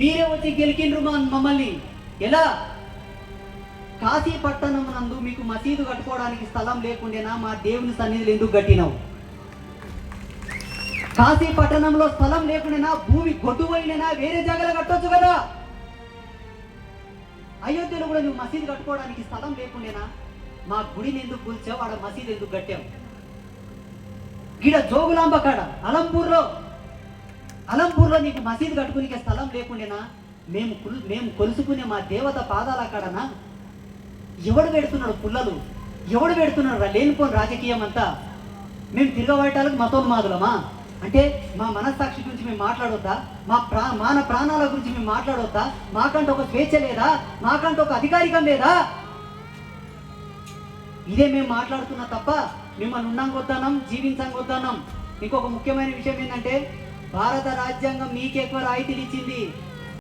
మీరే వచ్చి గెలికిండ్రు మమ్మల్ని. ఎలా? కాశీ పట్టణం నందు మీకు మసీదు కట్టుకోవడానికి స్థలం లేకుండేనా? మా దేవుని సన్నిధిలో ఎందుకు కట్టినావు? కాశీ పట్టణంలో స్థలం లేకుండేనా? భూమి గొడ్డుపోయినా వేరే జాగాలో కట్టొచ్చు కదా. అయోధ్యలో కూడా నువ్వు మసీదు కట్టుకోవడానికి స్థలం లేకుండేనా? మా గుడిని ఎందుకు కూల్చావు? ఆడ మసీదు ఎందుకు కట్టావు? గిడ జోగులాంబ కాడ అలంపూర్లో నీకు మసీదు కట్టుకునే స్థలం లేకుండేనా? మేము కొలుసుకునే మా దేవత పాదాల కాడనా? ఎవడు పెడుతున్నాడు పుల్లలు? ఎవడు పెడుతున్నాడు లేనిపోని రాజకీయం అంతా? మేము తిరగబడటాలకు మతోన్మాదులమా? అంటే మా మనస్సాక్షి గురించి మేము మాట్లాడొద్దా? మాన ప్రాణాల గురించి మేము మాట్లాడొద్దా? మాకంటూ ఒక స్వేచ్ఛ లేదా? మాకంటూ ఒక అధికారికం లేదా? ఇదే మేము మాట్లాడుతున్నా తప్ప మిమ్మల్ని ఉండంగొద్దానం, జీవించంగొద్దానం. ఇంకొక ముఖ్యమైన విషయం ఏంటంటే భారత రాజ్యాంగం మీకు ఎక్కువ రాయితీలు ఇచ్చింది.